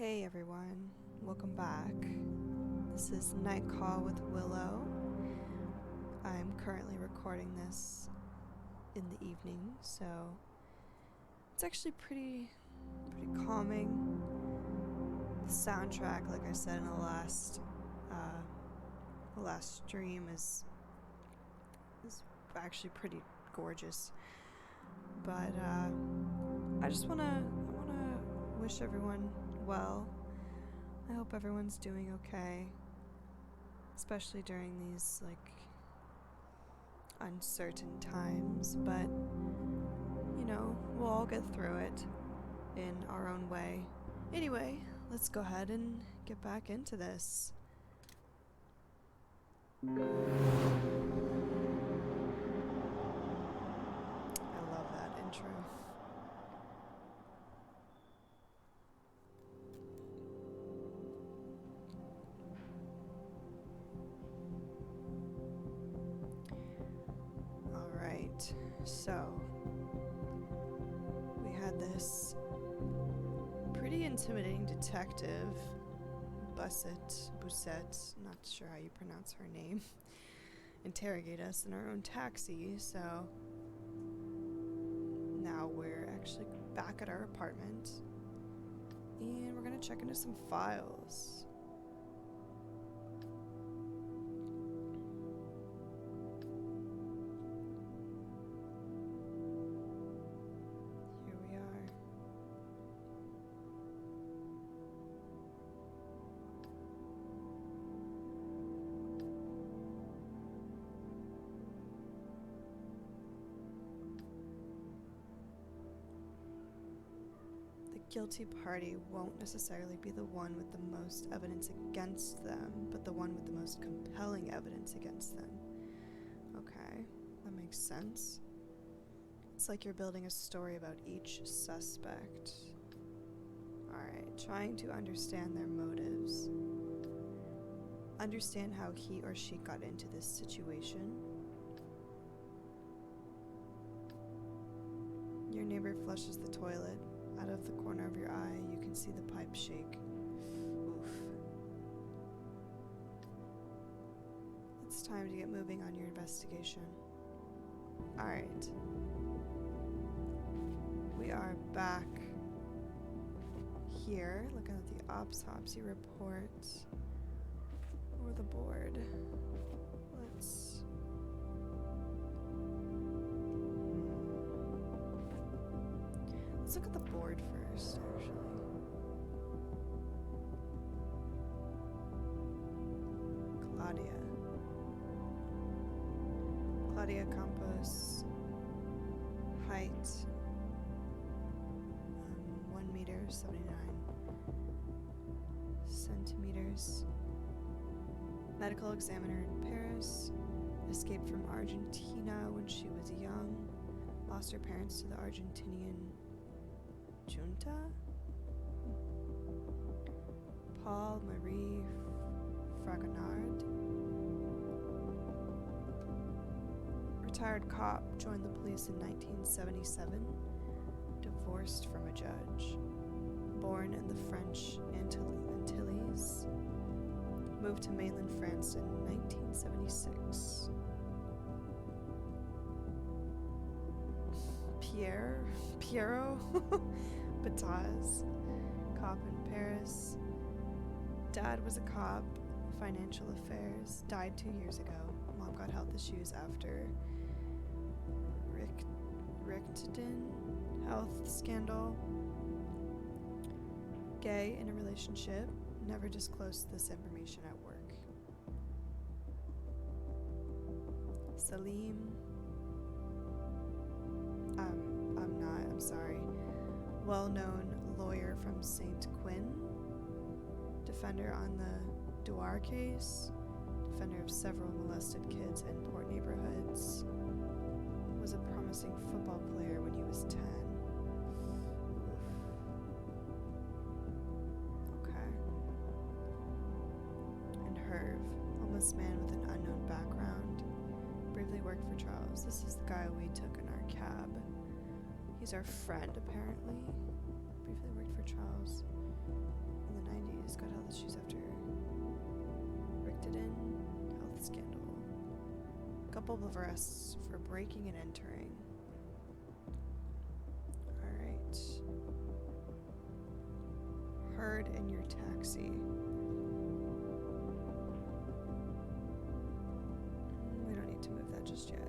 Hey everyone, welcome back. This is Night Call with Willow. I'm currently recording this in the evening, so it's actually pretty calming. The soundtrack, like I said in the last stream, is actually pretty gorgeous. But I wanna wish everyone well. I hope everyone's doing okay, especially during these uncertain times, but you know, we'll all get through it in our own way. Anyway, let's go ahead and get back into this. I love that intro. Alright, so we had this pretty intimidating detective, Busset, not sure how you pronounce her name, interrogate us in our own taxi, so now we're actually back at our apartment and we're gonna check into some files. Here we are. Guilty party won't necessarily be the one with the most evidence against them, but the one with the most compelling evidence against them. Okay, that makes sense. It's like you're building a story about each suspect. Alright, trying to understand their motives. Understand how he or she got into this situation. Your neighbor flushes the toilet. Out of the corner of your eye, you can see the pipe shake. Oof. It's time to get moving on your investigation. Alright. We are back here, looking at the autopsy report or the board. Let's look at the board first, actually. Claudia Campos. Height 1 meter 79 centimeters. Medical examiner in Paris. Escaped from Argentina when she was young. Lost her parents to the Argentinian junta? Paul Marie Fragonard. Retired cop, joined the police in 1977. Divorced from a judge. Born in the French Antilles. Moved to mainland France in 1976. Piero Bataz, cop in Paris. Dad was a cop, financial affairs, died 2 years ago. Mom got health issues after Richton health scandal. Gay in a relationship, never disclosed this information at work. Salim. I'm sorry. Well-known lawyer from St. Quinn. Defender on the Douar case. Defender of several molested kids in poor neighborhoods. Was a promising football player when he was 10. Okay. And Herve, homeless man with an unknown background. Briefly worked for Charles. This is the guy we took in our cab. He's our friend, apparently. Briefly worked for Charles. And couple of arrests for breaking and entering. Alright. Heard in your taxi. We don't need to move that just yet.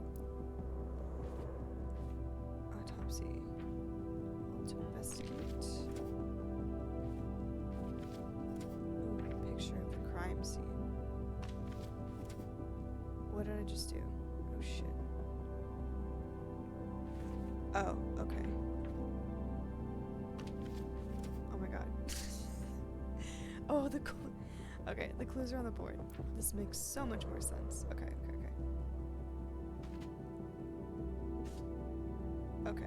Autopsy. To investigate. Ooh, picture of the crime scene. What did I just do? Oh shit. Oh, okay. Oh my god. Oh, okay, the clues are on the board. This makes so much more sense. Okay. Okay.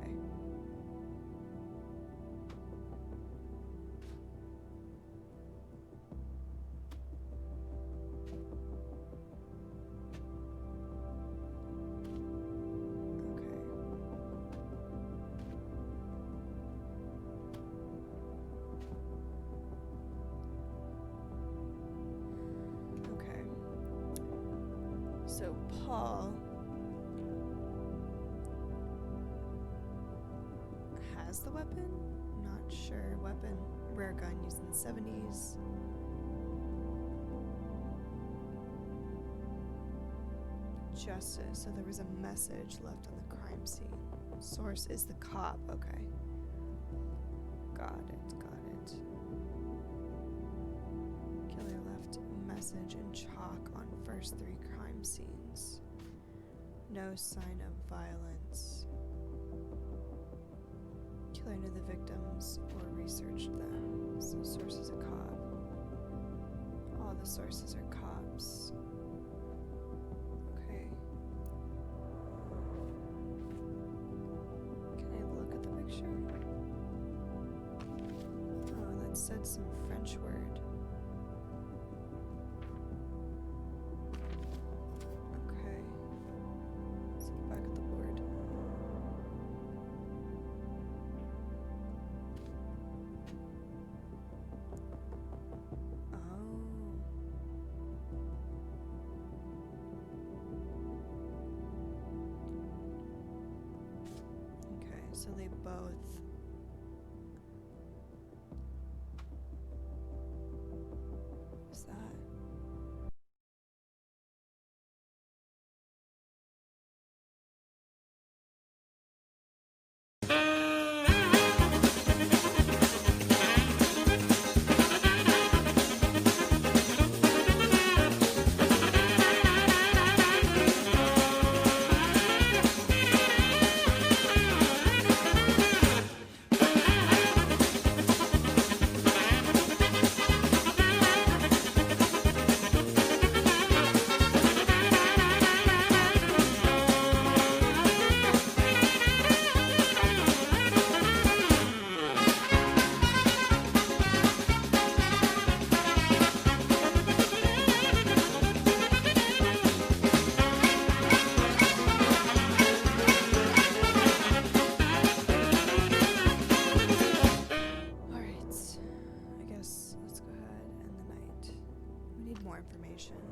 So Paul has the weapon? Not sure. Weapon. Rare gun used in the 70s. Justice. So there was a message left on the crime scene. Source is the cop. Okay. Got it. Killer left a message in chalk on first 3 crime scenes. No sign of violence. Killer knew the victims or researched them. So source is a cop. All the sources are cops. Okay. Can I look at the picture? Oh, that said some French word. So they both. What's that?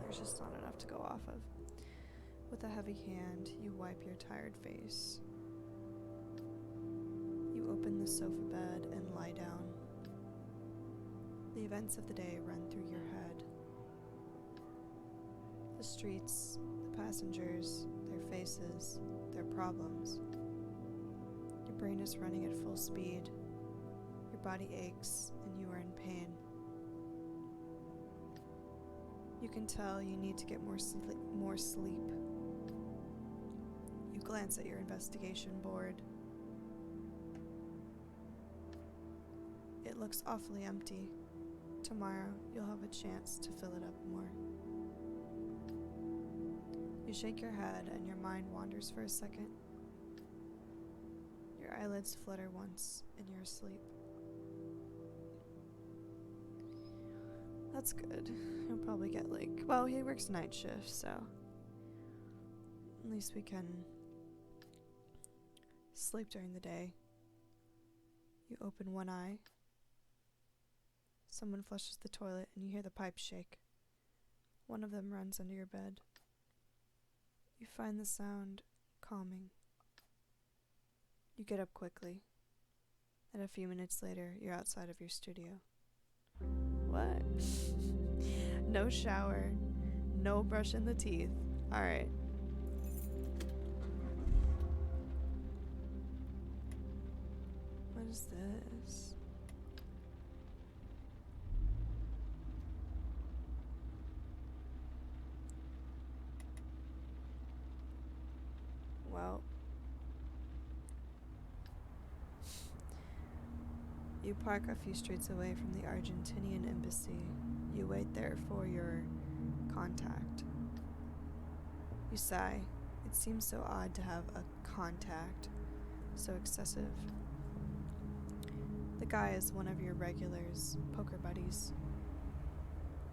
There's just not enough to go off of. With a heavy hand, you wipe your tired face. You open the sofa bed and lie down. The events of the day run through your head. The streets, the passengers, their faces, their problems. Your brain is running at full speed. Your body aches and you are in pain. You can tell you need to get more sleep. You glance at your investigation board. It looks awfully empty. Tomorrow, you'll have a chance to fill it up more. You shake your head and your mind wanders for a second. Your eyelids flutter once and you're asleep. That's good. He'll probably get well, he works night shift, so at least we can sleep during the day. You open one eye. Someone flushes the toilet and you hear the pipes shake. One of them runs under your bed. You find the sound calming. You get up quickly, and a few minutes later, you're outside of your studio. What? No shower, no brushing the teeth. Alright. What is this? Well, you park a few streets away from the Argentinian embassy. You wait there for your contact. You sigh. It seems so odd to have a contact, so excessive. The guy is one of your regulars, poker buddies,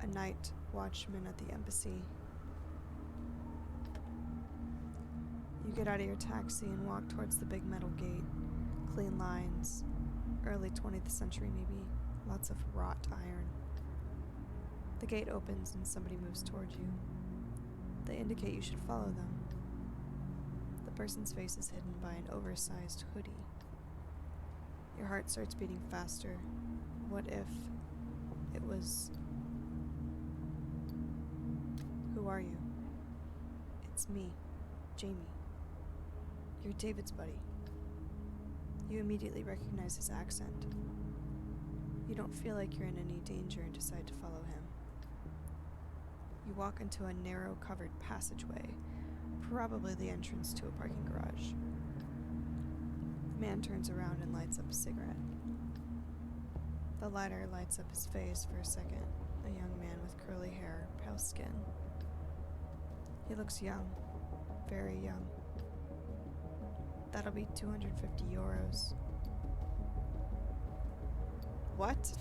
a night watchman at the embassy. You get out of your taxi and walk towards the big metal gate. Clean lines, early 20th century maybe, lots of wrought iron. The gate opens and somebody moves toward you. They indicate you should follow them. The person's face is hidden by an oversized hoodie. Your heart starts beating faster. What if it was... Who are you? It's me, Jamie. You're David's buddy. You immediately recognize his accent. You don't feel like you're in any danger and decide to follow him. You walk into a narrow covered passageway, probably the entrance to a parking garage. The man turns around and lights up a cigarette. The lighter lights up his face for a second, a young man with curly hair, pale skin. He looks young, very young. That'll be 250 euros. What?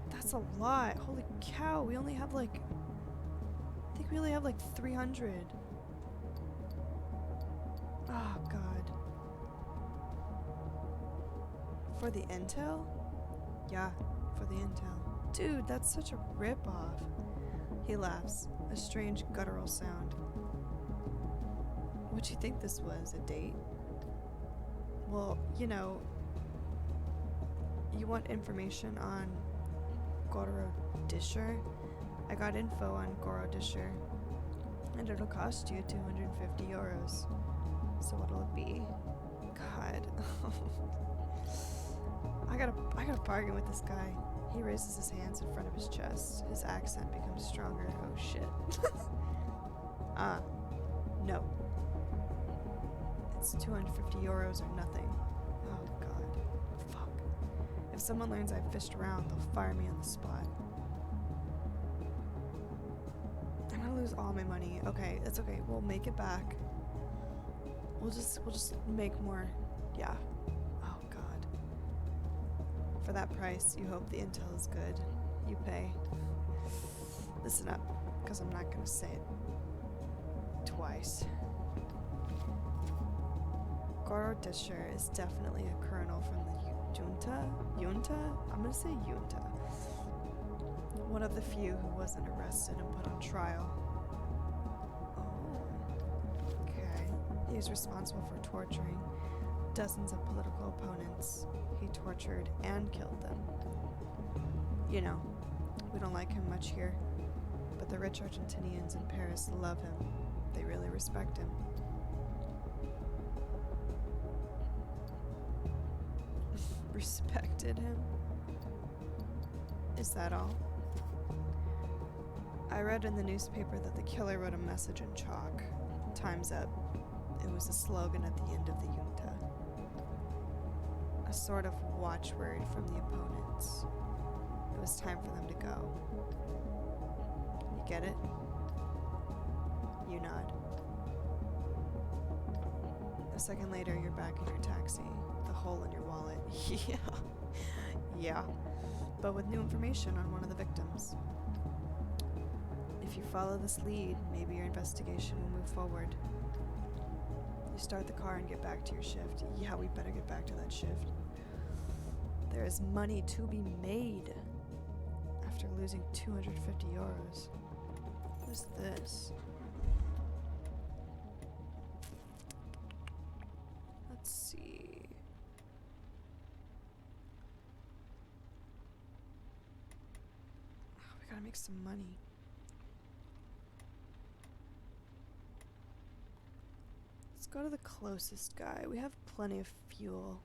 That's a lot. Holy cow, we only have like... I think we only have like 300. Oh, God. For the intel? Yeah, for the intel. Dude, that's such a rip-off. He laughs, a strange guttural sound. What'd you think this was, a date? Well, you know, you want information on Goro Disher? I got info on Goro Disher, and it'll cost you 250 euros. So what'll it be? God. I gotta bargain with this guy. He raises his hands in front of his chest. His accent becomes stronger. Oh shit. No. It's 250 euros or nothing. Oh god. Fuck. If someone learns I've fished around, they'll fire me on the spot. I'm gonna lose all my money. Okay, it's okay. We'll make it back. We'll just make more. Yeah. Oh god. For that price, you hope the intel is good. You pay. Listen up, because I'm not gonna say it twice. Goro Disher is definitely a colonel from the Junta? I'm gonna say Junta. One of the few who wasn't arrested and put on trial. Oh, okay. He is responsible for torturing dozens of political opponents. He tortured and killed them. You know, we don't like him much here, but the rich Argentinians in Paris love him. They really respect him. Respected him? Is that all? I read in the newspaper that the killer wrote a message in chalk. Time's up. It was a slogan at the end of the Junta. A sort of watchword from the opponents. It was time for them to go. You get it? You nod. A second later, you're back in your taxi. The hole in your wallet. Yeah. But with new information on one of the victims. If you follow this lead, maybe your investigation will move forward. You start the car and get back to your shift. Yeah, we better get back to that shift. There is money to be made after losing 250 euros. Who's this? Let's see. Oh, we gotta make some money. Let's go to the closest guy. We have plenty of fuel.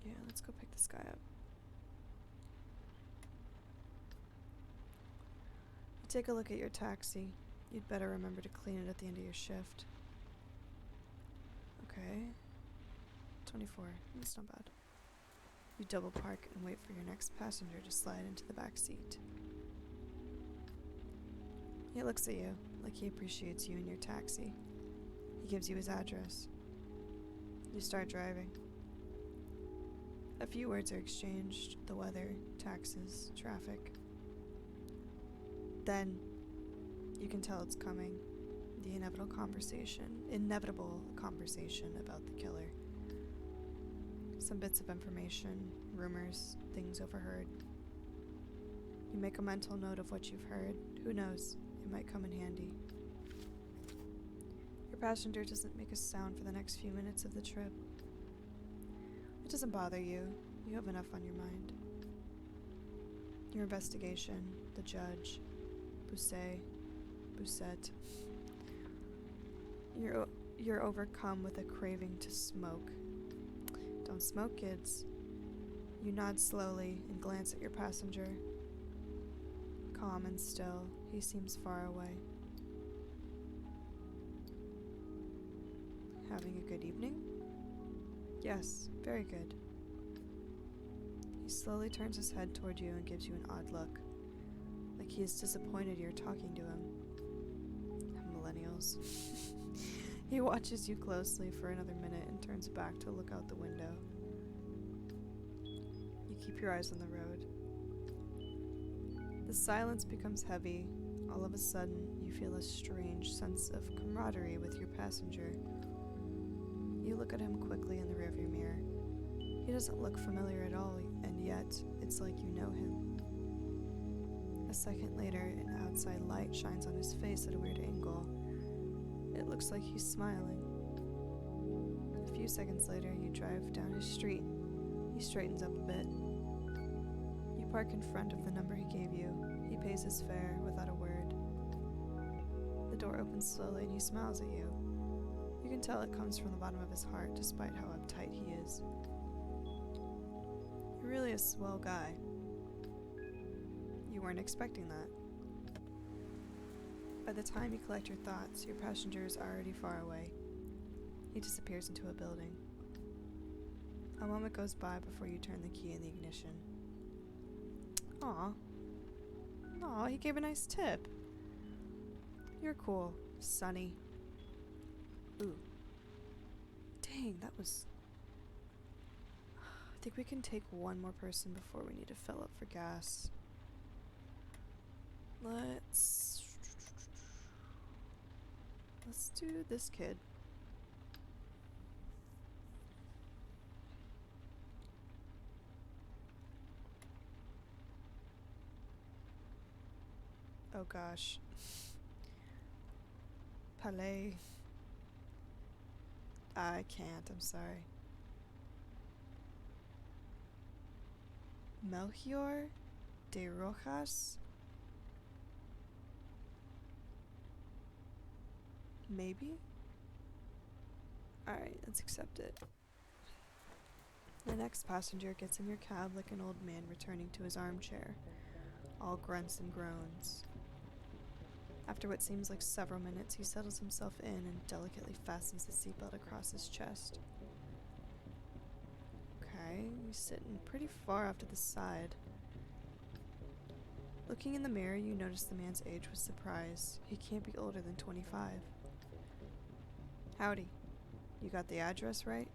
Yeah, let's go pick this guy up. You take a look at your taxi. You'd better remember to clean it at the end of your shift. Okay. 24. That's not bad. You double park and wait for your next passenger to slide into the back seat. He looks at you like he appreciates you and your taxi. He gives you his address. You start driving. A few words are exchanged: the weather, taxes, traffic. Then, you can tell it's coming. The inevitable conversation about the killer. Some bits of information, rumors, things overheard. You make a mental note of what you've heard. Who knows? It might come in handy. Your passenger doesn't make a sound for the next few minutes of the trip. It doesn't bother you. You have enough on your mind. Your investigation, the judge, Busette. You're overcome with a craving to smoke. Don't smoke, kids. You nod slowly and glance at your passenger. Calm and still, he seems far away. Having a good evening? Yes, very good. He slowly turns his head toward you and gives you an odd look, like he is disappointed you're talking to him. Millennials. He watches you closely for another minute and turns back to look out the window. You keep your eyes on the road. The silence becomes heavy. All of a sudden, you feel a strange sense of camaraderie with your passenger. You look at him quickly in the rearview mirror. He doesn't look familiar at all, and yet, it's like you know him. A second later, an outside light shines on his face at a weird angle. It looks like he's smiling. A few seconds later, you drive down his street. He straightens up a bit. You park in front of the number he gave you. He pays his fare without a word. The door opens slowly and he smiles at you. You can tell it comes from the bottom of his heart, despite how uptight he is. You're really a swell guy. You weren't expecting that. By the time you collect your thoughts, your passenger is already far away. He disappears into a building. A moment goes by before you turn the key in the ignition. Aw, he gave a nice tip. You're cool, Sonny. Ooh. Dang, that was... I think we can take one more person before we need to fill up for gas. Let's do this kid. Oh gosh. Palais. I can't, I'm sorry. Melchior de Rojas? Maybe? Alright, let's accept it. The next passenger gets in your cab like an old man returning to his armchair, all grunts and groans. After what seems like several minutes, he settles himself in and delicately fastens the seatbelt across his chest. Okay, he's sitting pretty far off to the side. Looking in the mirror, you notice the man's age with surprise. He can't be older than 25. Howdy. You got the address right?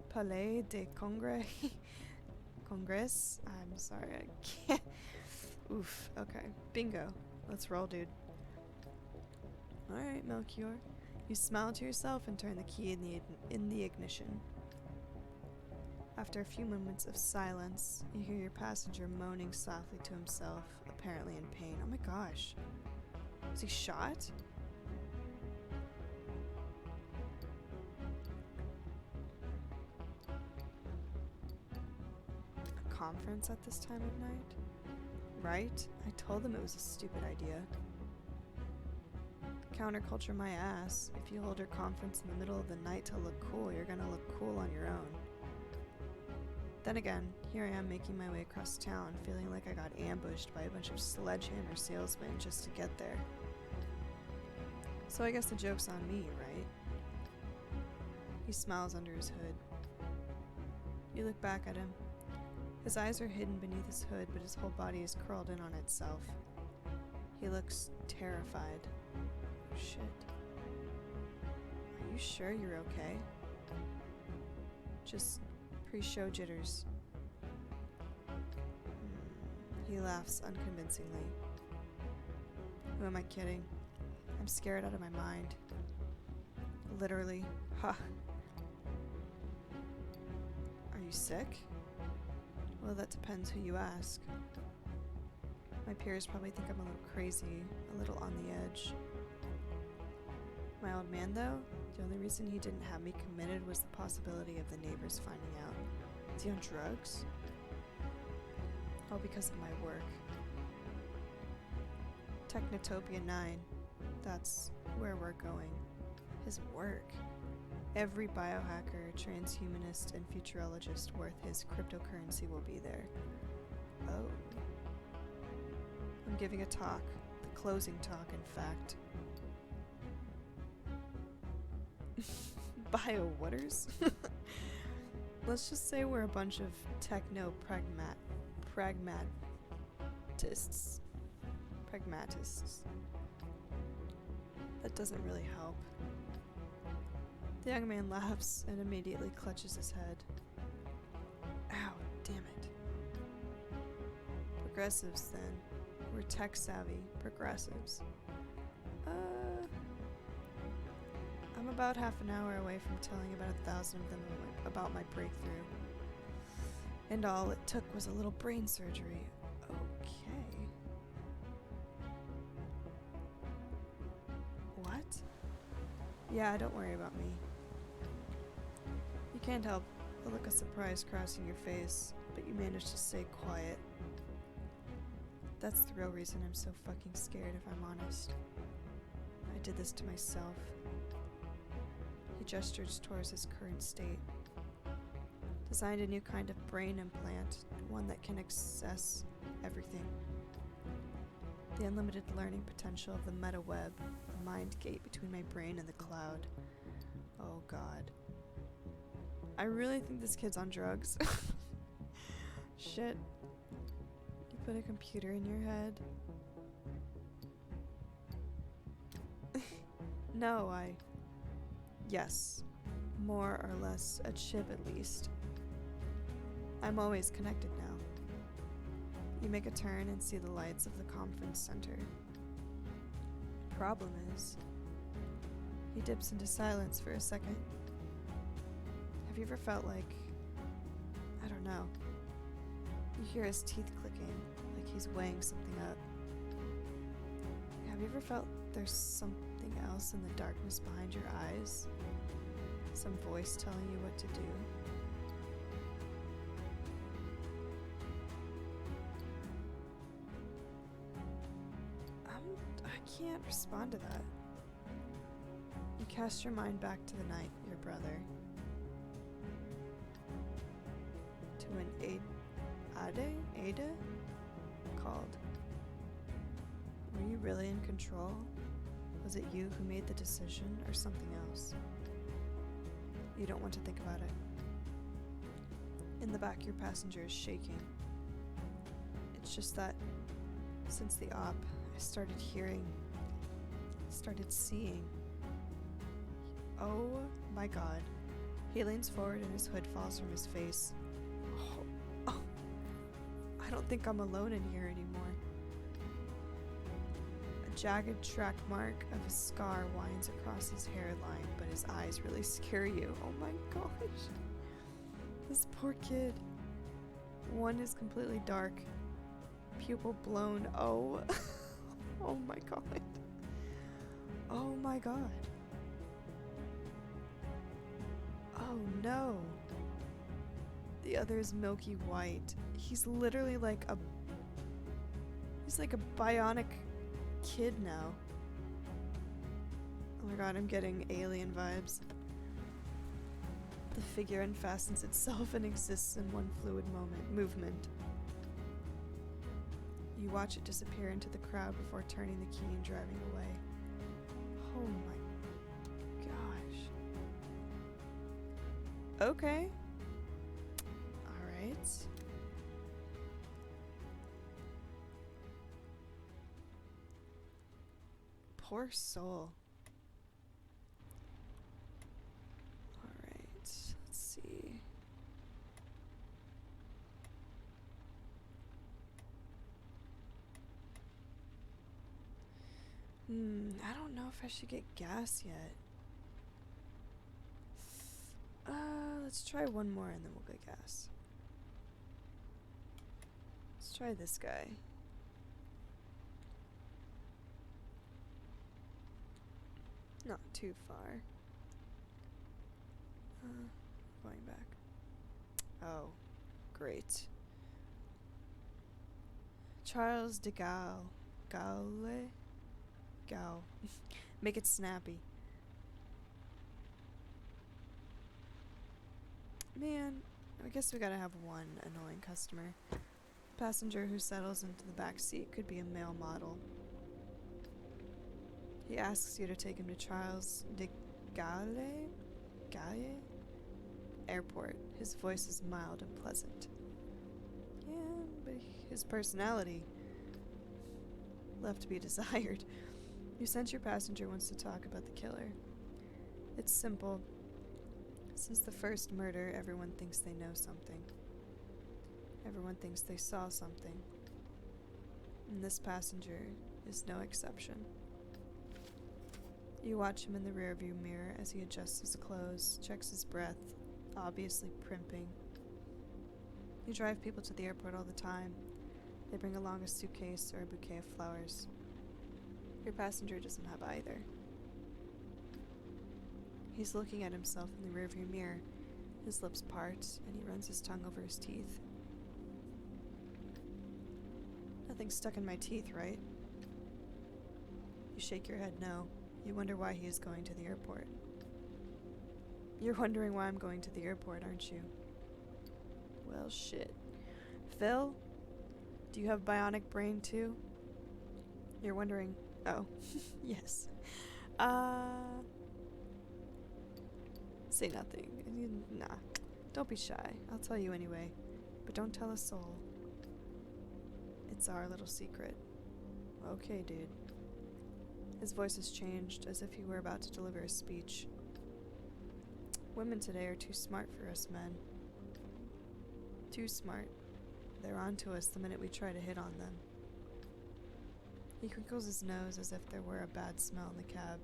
Palais de Congrès? Congress? I'm sorry, I can't. Oof, okay. Bingo. Let's roll, dude. Alright, Melchior. You smile to yourself and turn the key in the ignition. After a few moments of silence, you hear your passenger moaning softly to himself, apparently in pain. Oh my gosh. Was he shot? A conference at this time of night? Right? I told them it was a stupid idea. Counterculture my ass. If you hold your conference in the middle of the night to look cool, you're gonna look cool on your own. Then again, here I am making my way across town, feeling like I got ambushed by a bunch of sledgehammer salesmen just to get there. So I guess the joke's on me, right? He smiles under his hood. You look back at him. His eyes are hidden beneath his hood, but his whole body is curled in on itself. He looks terrified. Oh, shit. Are you sure you're okay? Just pre-show jitters. He laughs unconvincingly. Who am I kidding? I'm scared out of my mind. Literally. Ha. Are you sick? Well, that depends who you ask. My peers probably think I'm a little crazy, a little on the edge. My old man, though, the only reason he didn't have me committed was the possibility of the neighbors finding out. Is he on drugs? All because of my work. Technotopia 9. That's where we're going. His work. Every biohacker, transhumanist, and futurologist worth his cryptocurrency will be there. Oh. I'm giving a talk. The closing talk, in fact. Bio-waters? Let's just say we're a bunch of pragmatists. Pragmatists. That doesn't really help. The young man laughs and immediately clutches his head. Ow, damn it. Progressives, then. We're tech-savvy progressives. I'm about half an hour away from telling about 1,000 of them about my breakthrough. And all it took was a little brain surgery. Okay. What? Yeah, don't worry about me. You can't help the look of surprise crossing your face, but you managed to stay quiet. That's the real reason I'm so fucking scared, if I'm honest. I did this to myself. He gestures towards his current state. Designed a new kind of brain implant, one that can access everything. The unlimited learning potential of the meta web, the mind gate between my brain and the cloud. Oh god. I really think this kid's on drugs. Shit. You put a computer in your head? No, Yes. More or less a chip at least. I'm always connected now. You make a turn and see the lights of the conference center. Problem is, he dips into silence for a second. Have you ever felt like, I don't know, you hear his teeth clicking, like he's weighing something up. Have you ever felt there's something else in the darkness behind your eyes? Some voice telling you what to do? I can't respond to that. You cast your mind back to the night, your brother. To an Ada called. Were you really in control? Was it you who made the decision, or something else? You don't want to think about it. In the back, your passenger is shaking. It's just that, since the op, I started hearing, started seeing. Oh my god. He leans forward and his hood falls from his face. Oh. I don't think I'm alone in here anymore. A jagged track mark of a scar winds across his hairline, but his eyes really scare you. Oh my gosh. This poor kid. One is completely dark. Pupil blown. Oh. Oh my god. Oh my god. Oh no. The other is milky white. He's literally like a... He's like a bionic kid now. Oh my god, I'm getting alien vibes. The figure unfastens itself and exists in one fluid movement. You watch it disappear into the crowd before turning the key and driving away. Oh my gosh. Okay. Alright. Poor soul. Alright, let's see. I don't know if I should get gas yet. Let's try one more and then we'll get gas. Let's try this guy. Not too far. Going back. Oh, great. Charles de Gaulle. Gaulle? Gao. Make it snappy. Man, I guess we gotta have one annoying customer. Passenger who settles into the back seat could be a male model. He asks you to take him to Charles de Gaulle? Gaulle? Airport. His voice is mild and pleasant. Yeah, but his personality left to be desired. You sense your passenger wants to talk about the killer. It's simple. Since the first murder, everyone thinks they know something. Everyone thinks they saw something. And this passenger is no exception. You watch him in the rearview mirror as he adjusts his clothes, checks his breath, obviously primping. You drive people to the airport all the time. They bring along a suitcase or a bouquet of flowers. Your passenger doesn't have either. He's looking at himself in the rearview mirror. His lips part, and he runs his tongue over his teeth. Nothing's stuck in my teeth, right? You shake your head no. You wonder why he is going to the airport. You're wondering why I'm going to the airport, aren't you? Well, shit. Phil? Do you have bionic brain too? You're wondering... Oh, yes. Say nothing. Nah, don't be shy. I'll tell you anyway. But don't tell a soul. It's our little secret. Okay, dude. His voice has changed, as if he were about to deliver a speech. Women today are too smart for us men. Too smart. They're on to us the minute we try to hit on them. He crinkles his nose as if there were a bad smell in the cab.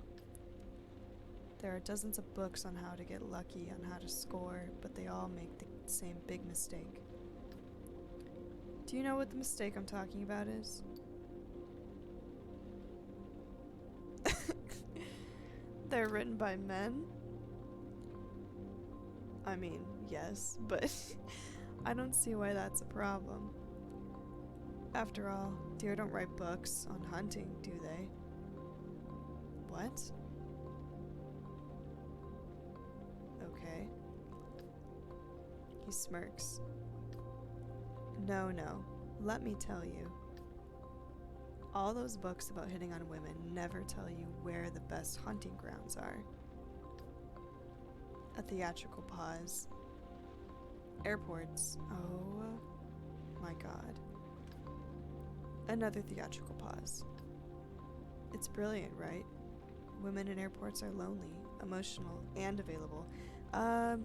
There are dozens of books on how to get lucky, on how to score, but they all make the same big mistake. Do you know what the mistake I'm talking about is? They're written by men? I mean, yes, but I don't see why that's a problem. After all, deer don't write books on hunting, do they? What? Okay. He smirks. No, let me tell you. All those books about hitting on women never tell you where the best hunting grounds are. A theatrical pause. Airports. Oh my god. Another theatrical pause. It's brilliant, right? Women in airports are lonely, emotional, and available. I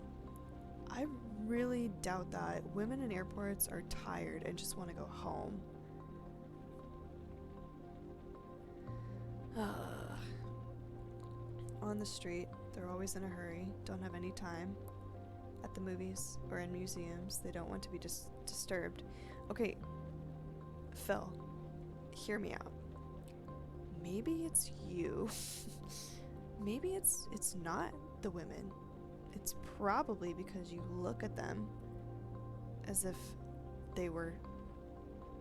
really doubt that. Women in airports are tired and just want to go home. On the street, they're always in a hurry, don't have any time. at the movies or in museums. They don't want to be disturbed. Okay, Phil, hear me out. Maybe it's you. Maybe it's not the women. It's probably because you look at them as if they were,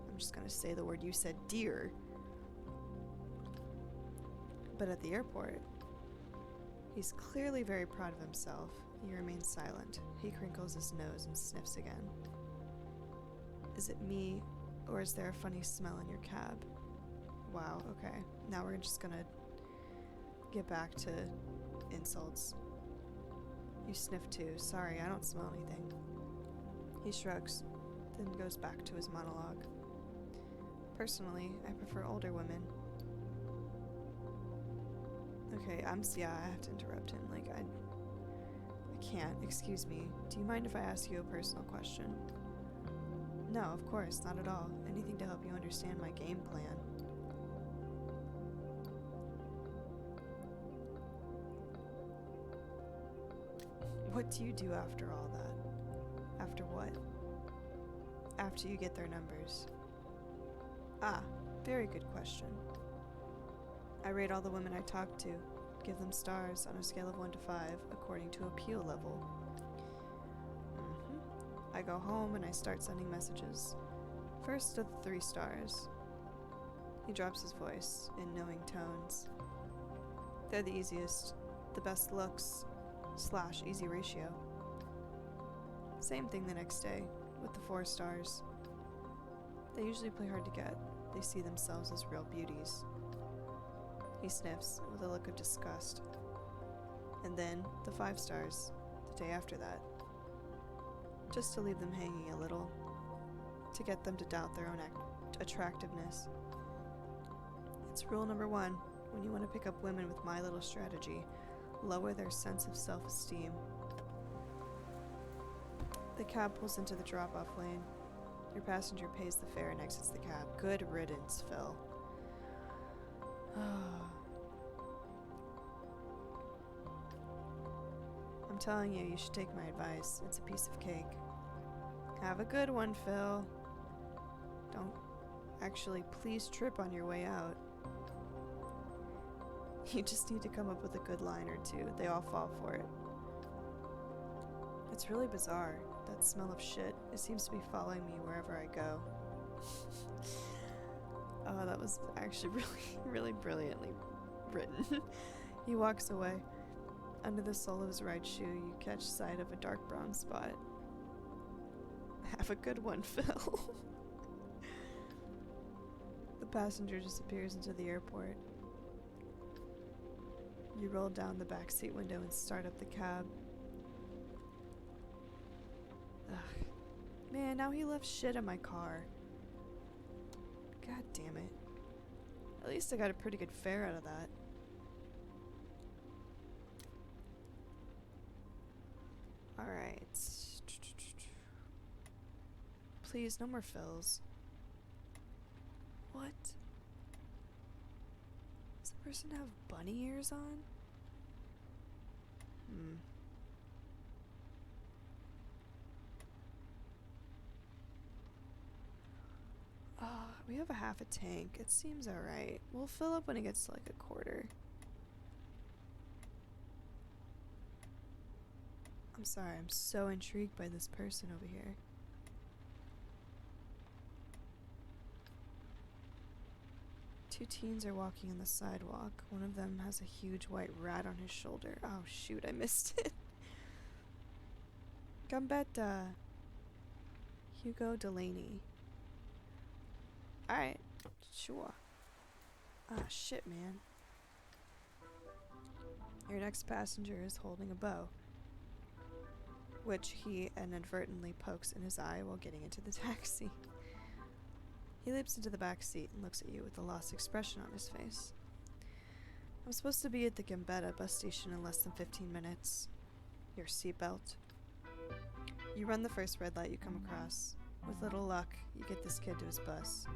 I'm just gonna say the word you said, deer. But at the airport, he's clearly very proud of himself. He remains silent. He crinkles his nose and sniffs again. Is it me, or is there a funny smell in your cab? Wow, okay. Now we're just gonna get back to insults. You sniff too. Sorry, I don't smell anything. He shrugs, then goes back to his monologue. Personally, I prefer older women. Okay, yeah, I have to interrupt him. Like, I can't. Excuse me. Do you mind if I ask you a personal question? No, of course, not at all. Anything to help you understand my game plan. What do you do after all that? After what? After you get their numbers. Ah, very good question. I rate all the women I talk to, give them stars on a scale of 1 to 5 according to appeal level. I go home and I start sending messages. First to the 3 stars. He drops his voice in knowing tones. They're the easiest, the best looks, / easy ratio. Same thing the next day, with the 4 stars. They usually play hard to get. They see themselves as real beauties. He sniffs with a look of disgust. And then the 5 stars, the day after that. Just to leave them hanging a little. To get them to doubt their own attractiveness. It's rule number 1, when you want to pick up women with my little strategy. Lower their sense of self-esteem. The cab pulls into the drop-off lane. Your passenger pays the fare and exits the cab. Good riddance, Phil. I'm telling you, you should take my advice. It's a piece of cake. Have a good one, Phil. Don't actually please trip on your way out. You just need to come up with a good line or 2. They all fall for it. It's really bizarre, that smell of shit. It seems to be following me wherever I go. Oh, that was actually really brilliantly written. He walks away. Under the sole of his right shoe, you catch sight of a dark brown spot. Have a good one, Phil. The passenger disappears into the airport. You roll down the backseat window and start up the cab. Ugh. Man, now he left shit in my car. God damn it. At least I got a pretty good fare out of that. Alright. Please, no more fills. What? Does the person have bunny ears on? We have a half a tank. It seems alright. We'll fill up when it gets to like a quarter. I'm sorry, I'm so intrigued by this person over here. Two teens are walking on the sidewalk. One of them has a huge white rat on his shoulder. Oh shoot, I missed it. Gambetta. Hugo Delaney. Alright, sure. Ah, shit, man. Your next passenger is holding a bow, which he inadvertently pokes in his eye while getting into the taxi. He leaps into the back seat and looks at you with a lost expression on his face. I'm supposed to be at the Gambetta bus station in less than 15 minutes. Your seatbelt. You run the first red light you come across. With little luck, you get this kid to his bus.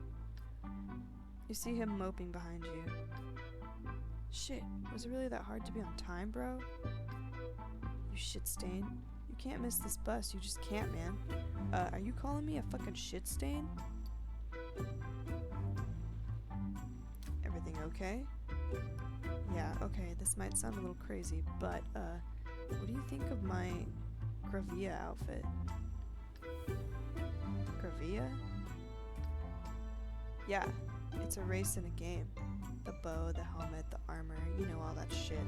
You see him moping behind you. Shit, was it really that hard to be on time, bro? You shit stain. You can't miss this bus. You just can't, man. Are you calling me a fucking shit stain? Everything okay? Yeah, okay, this might sound a little crazy, but, what do you think of my Gravia outfit? Gravia? Yeah, it's a race in a game. The bow, the helmet, the armor, you know, all that shit.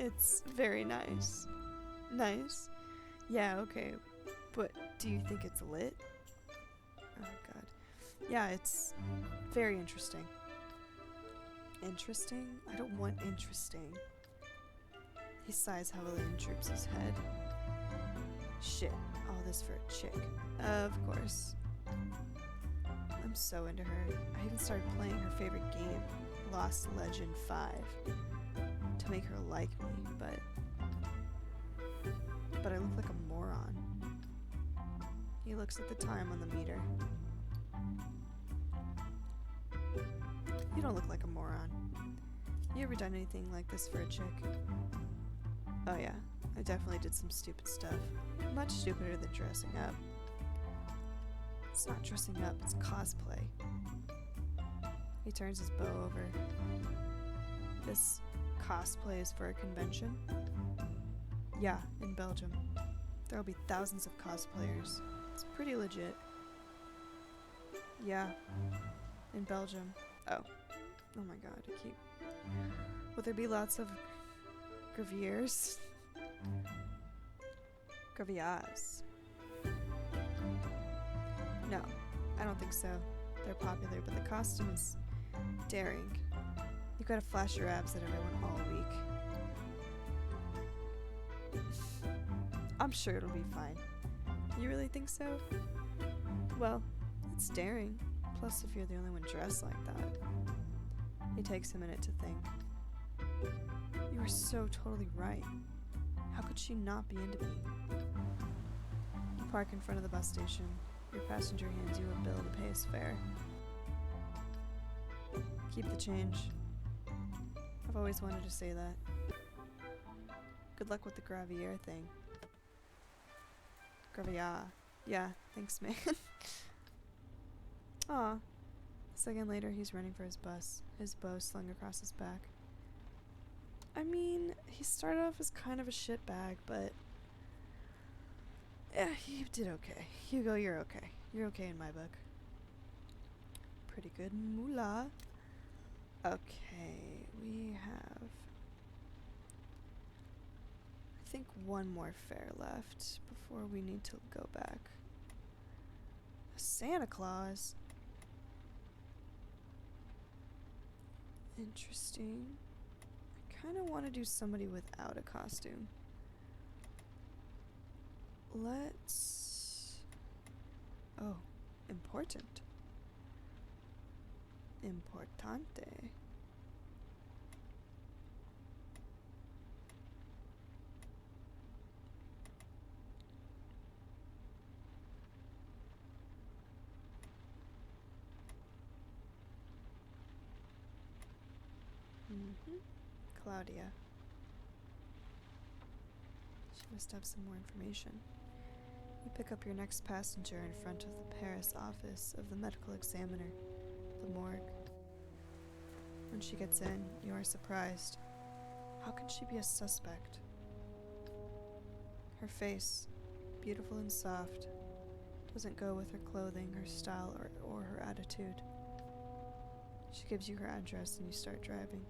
It's very nice. Nice? Yeah, okay. But do you think it's lit? Oh god. Yeah, it's very interesting. Interesting? I don't want interesting. He sighs heavily and droops his head. Shit, all this for a chick. Of course. I'm so into her. I even started playing her favorite game, Lost Legend 5, to make her like me, but I look like a moron. He looks at the time on the meter. You don't look like a moron. You ever done anything like this for a chick? Oh yeah, I definitely did some stupid stuff. Much stupider than dressing up. It's not dressing up, it's cosplay. He turns his bow over. This cosplay is for a convention? Yeah, in Belgium. There'll be thousands of cosplayers. It's pretty legit. Yeah, in Belgium. Oh my god, I keep... Will there be lots of graviers? Graviers. No, I don't think so. They're popular, but the costume is daring. You gotta flash your abs at everyone all week. I'm sure it'll be fine. You really think so? Well, it's daring. Plus, if you're the only one dressed like that. He takes a minute to think. You were so totally right. How could she not be into me? You park in front of the bus station. Your passenger hands you a bill to pay his fare. Keep the change. I've always wanted to say that. Good luck with the Gravier thing. Gravier. Yeah, thanks, man. Aw. A second later, he's running for his bus, his bow slung across his back. I mean, he started off as kind of a shitbag, but... yeah, he did okay. Hugo, you're okay. You're okay in my book. Pretty good moolah. Okay, we have... I think one more fare left before we need to go back. A Santa Claus? Interesting. I kind of want to do somebody without a costume. Let's... oh, important. Importante. Claudia. She must have some more information. You pick up your next passenger in front of the Paris office of the medical examiner, the morgue. When she gets in, you are surprised. How can she be a suspect? Her face, beautiful and soft, doesn't go with her clothing, her style, or her attitude. She gives you her address and you start driving.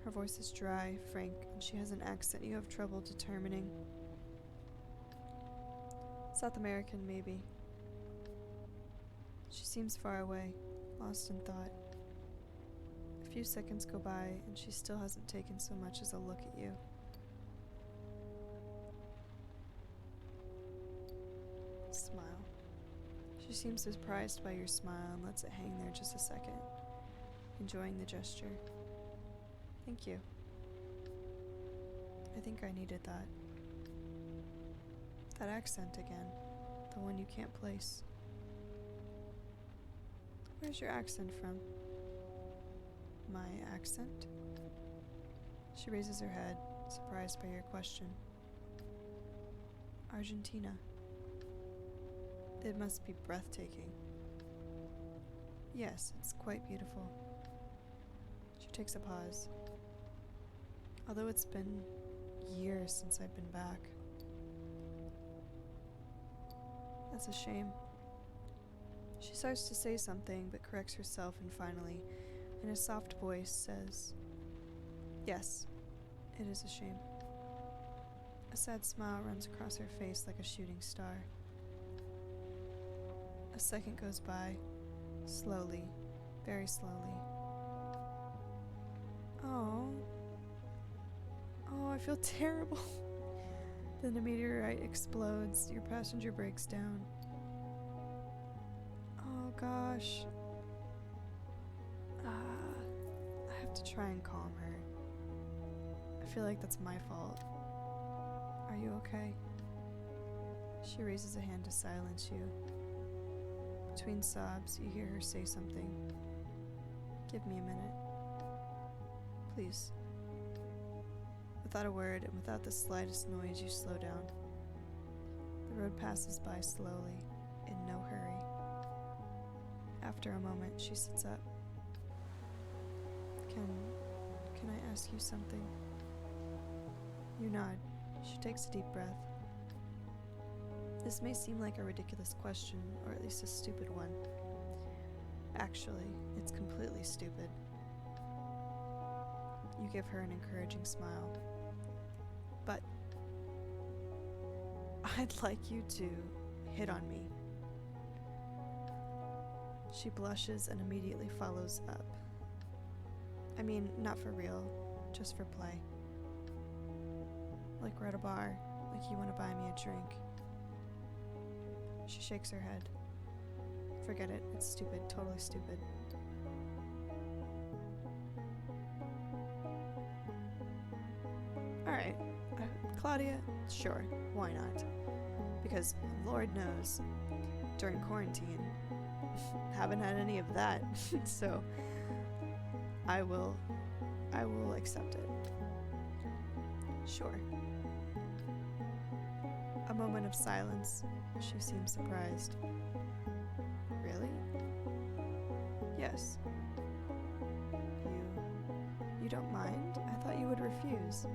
Her voice is dry, frank, and she has an accent you have trouble determining. South American, maybe. She seems far away, lost in thought. A few seconds go by, and she still hasn't taken so much as a look at you. Smile. She seems surprised by your smile and lets it hang there just a second, enjoying the gesture. Thank you. I think I needed that. That accent again. The one you can't place. Where's your accent from? My accent? She raises her head, surprised by your question. Argentina. It must be breathtaking. Yes, it's quite beautiful. She takes a pause. Although it's been years since I've been back. That's a shame. She starts to say something, but corrects herself and finally, in a soft voice, says, Yes, it is a shame. A sad smile runs across her face like a shooting star. A second goes by, slowly, very slowly. Oh, I feel terrible. Then a meteorite explodes, your passenger breaks down. Oh gosh. I have to try and calm her. I feel like that's my fault. Are you okay? She raises a hand to silence you. Between sobs, you hear her say something. Give me a minute. Please. Without a word and without the slightest noise, you slow down. The road passes by slowly, in no hurry. After a moment, she sits up. Can I ask you something? You nod. She takes a deep breath. This may seem like a ridiculous question, or at least a stupid one. Actually, it's completely stupid. You give her an encouraging smile. But I'd like you to hit on me. She blushes and immediately follows up. I mean, not for real, just for play. Like we're at a bar, like you want to buy me a drink. She shakes her head. Forget it, it's stupid, totally stupid. Alright, Claudia, sure, why not? Because Lord knows, during quarantine, haven't had any of that, so I will accept it. Sure. A moment of silence. She seems surprised. Really? Yes. You don't mind? I thought you would refuse.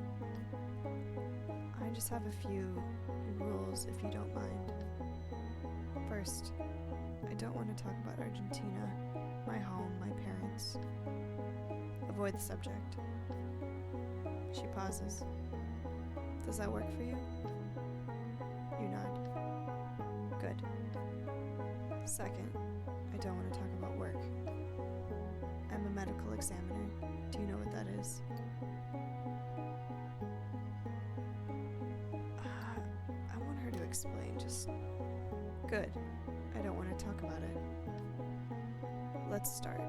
I just have a few rules, if you don't mind. First, I don't want to talk about Argentina, my home, my parents. Avoid the subject. She pauses. Does that work for you? You nod. Good. Second, I don't want to talk about work. I'm a medical examiner. Do you know what that is? I want her to explain, just... Good. I don't want to talk about it. Let's start.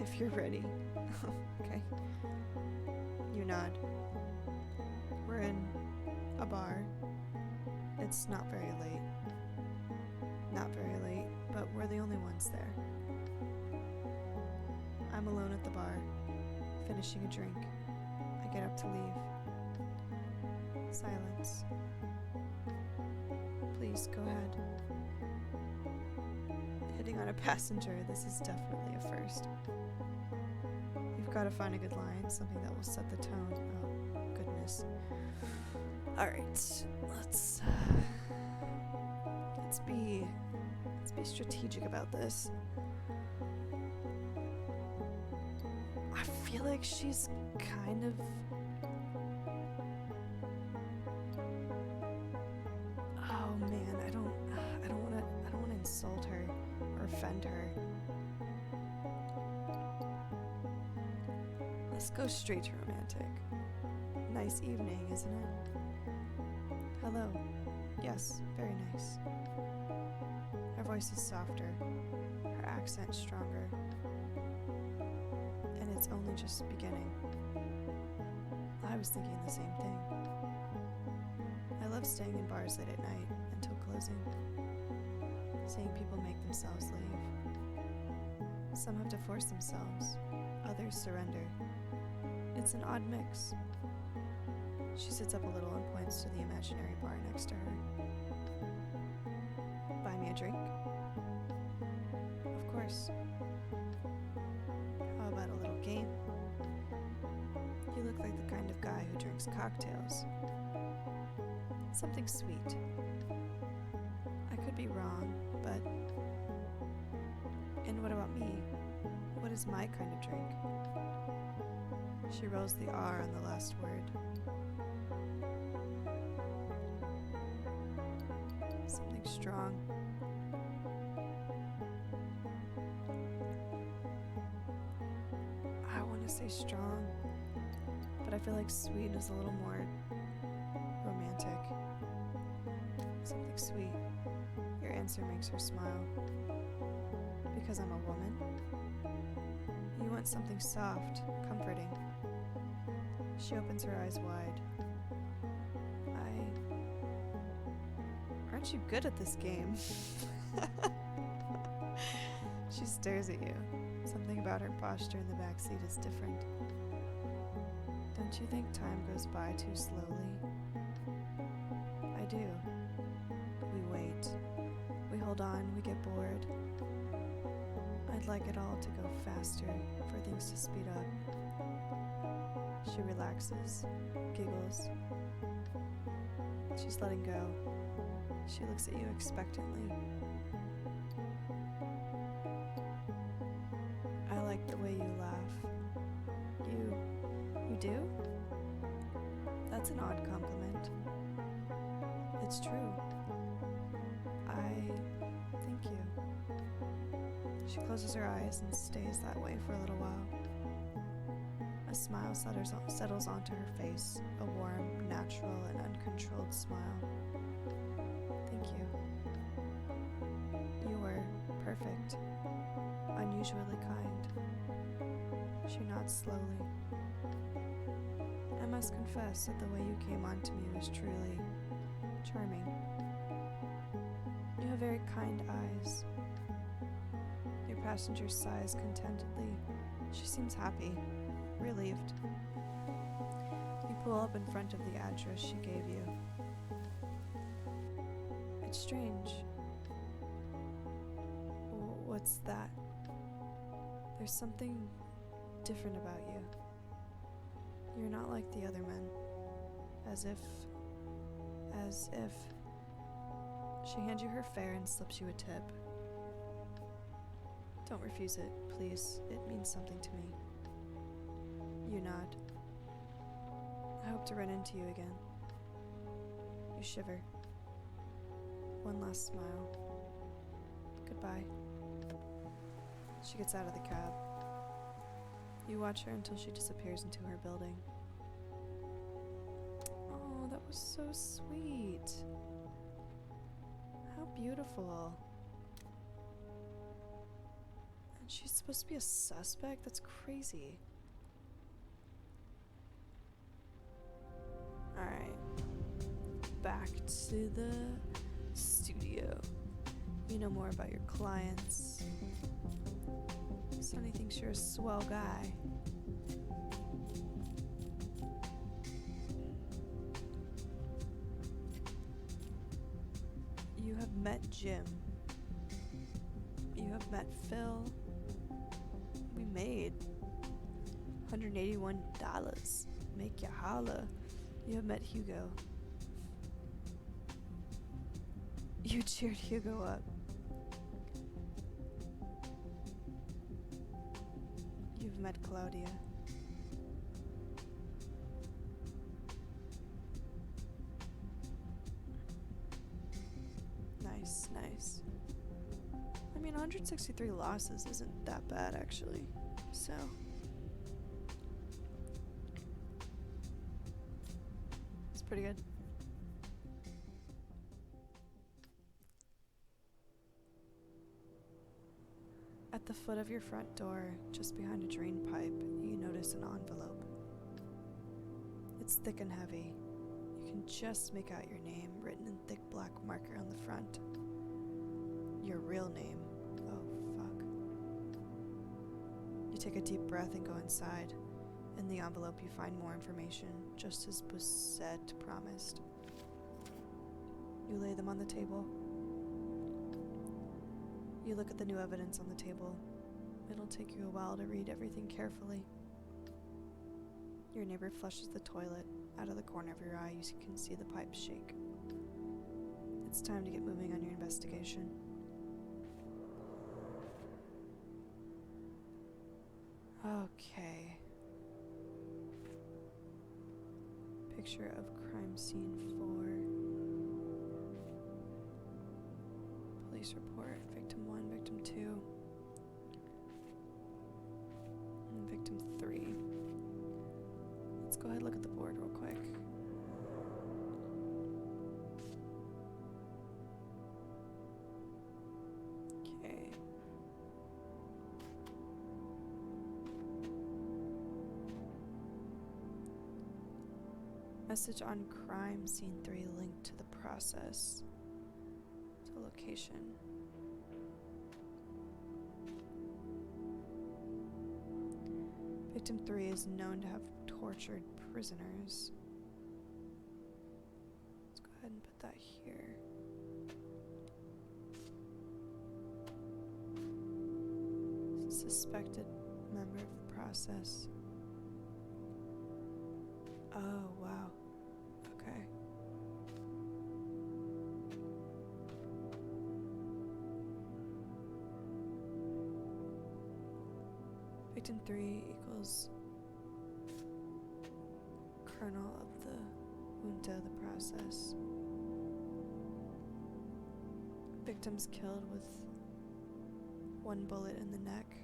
If you're ready. Okay. You nod. We're in a bar. It's not very late. Not very late, but we're the only ones there. I'm alone at the bar, finishing a drink. I get up to leave. Silence. Please, go ahead. Hitting on a passenger, this is definitely a first. You've got to find a good line, something that will set the tone. Oh, goodness. Alright, let's be strategic about this. I feel like she's kind of... Oh man, I don't want to insult her or offend her. Let's go straight to romantic. Nice evening, isn't it? Hello. Yes, very nice. Her voice is softer, her accent stronger, and it's only just beginning. I was thinking the same thing. I love staying in bars late at night until closing, seeing people make themselves leave. Some have to force themselves, others surrender. It's an odd mix. She sits up a little and points to the imaginary bar next to her. Buy me a drink? Of course. How about a little game? You look like the kind of guy who drinks cocktails. Something sweet. I could be wrong, but... And what about me? What is my kind of drink? She rolls the R on the last word. Something strong. I want to say strong, but I feel like sweet is a little more romantic. Something sweet. Your answer makes her smile. Because I'm a woman? You want something soft, comforting. She opens her eyes wide. Aren't you good at this game? She stares at you. Something about her posture in the back seat is different. Don't you think time goes by too slowly? I do. We wait. We hold on, we get bored. I'd like it all to go faster, for things to speed up. She relaxes, giggles. She's letting go. She looks at you expectantly. I like the way you laugh. You do? That's an odd compliment. It's true. Thank you. She closes her eyes and stays that way for a little while. A smile settles onto her face, a warm, natural, and uncontrolled smile. Thank you. You were perfect, unusually kind. She nods slowly. I must confess that the way you came on to me was truly charming. You have very kind eyes. Your passenger sighs contentedly. She seems happy, relieved. You pull up in front of the address she gave you. It's strange. What's that? There's something different about you. You're not like the other men. As if... She hands you her fare and slips you a tip. Don't refuse it, please. It means something to me. You nod. I hope to run into you again. You shiver. One last smile. Goodbye. She gets out of the cab. You watch her until she disappears into her building. Oh, that was so sweet. How beautiful. And she's supposed to be a suspect? That's crazy. Alright. Back to the studio. You know more about your clients. Sonny thinks you're a swell guy. You have met Jim. You have met Phil. We made $181. Make ya holla. You have met Hugo. You cheered Hugo up. You've met Claudia. Nice, nice. I mean, 163 losses isn't that bad, actually. So... it's pretty good. At the foot of your front door, just behind a drain pipe, you notice an envelope. It's thick and heavy. You can just make out your name written in thick black marker on the front. Your real name. Oh, fuck. You take a deep breath and go inside. In the envelope you find more information, just as Busette promised. You lay them on the table. You look at the new evidence on the table. It'll take you a while to read everything carefully. Your neighbor flushes the toilet. Out of the corner of your eye, you can see the pipes shake. It's time to get moving on your investigation. Okay. Picture of crime scene 4. Police report. Victim 1, victim 2. And victim 3. Let's go ahead and look at the board real quick. Okay. Message on crime scene 3 linked to the process. To location. Victim 3 is known to have tortured prisoners. Let's go ahead and put that here. Suspected member of the process. Oh, wow. Okay. Victim 3 equals Colonel of the Junta of the process. Victims killed with 1 bullet in the neck.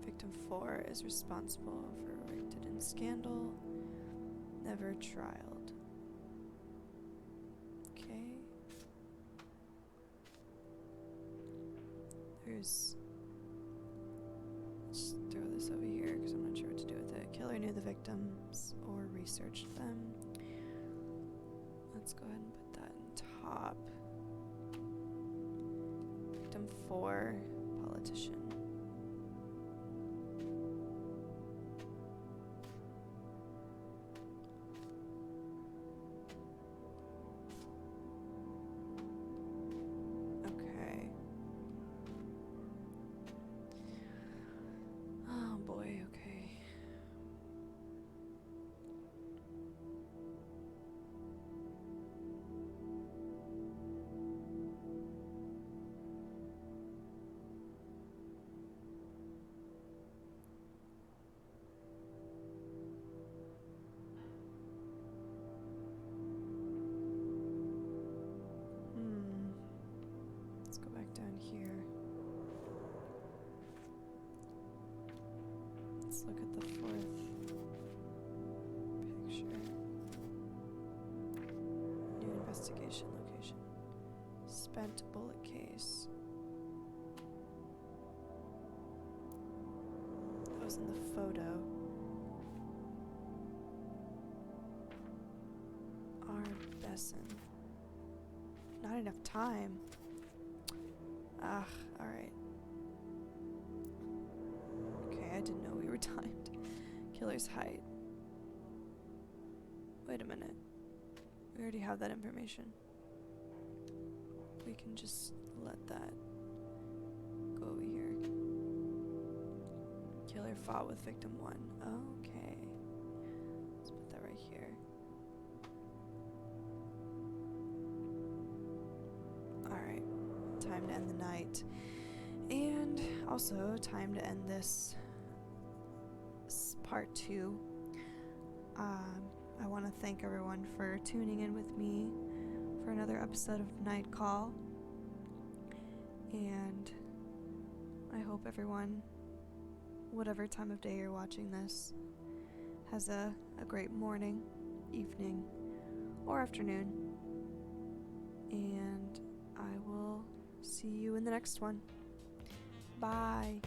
Victim 4 is responsible for Rictiden scandal, never trialed. Okay. Let's throw this over here because I'm not sure what to do with it. Killer knew the victims or researched them. Let's go ahead and put that in top. Victim 4, politician. Let's look at the 4th picture. New investigation location. Spent bullet case. That was in the photo. R. Besson. Not enough time. Ah, alright. I didn't know we were timed. Killer's height. Wait a minute. We already have that information. We can just let that go over here. Killer fought with victim 1. Okay. Let's put that right here. Alright. Time to end the night. And also time to end this part 2. I want to thank everyone for tuning in with me for another episode of Night Call, and I hope everyone, whatever time of day you're watching this, has a great morning, evening, or afternoon, and I will see you in the next one. Bye.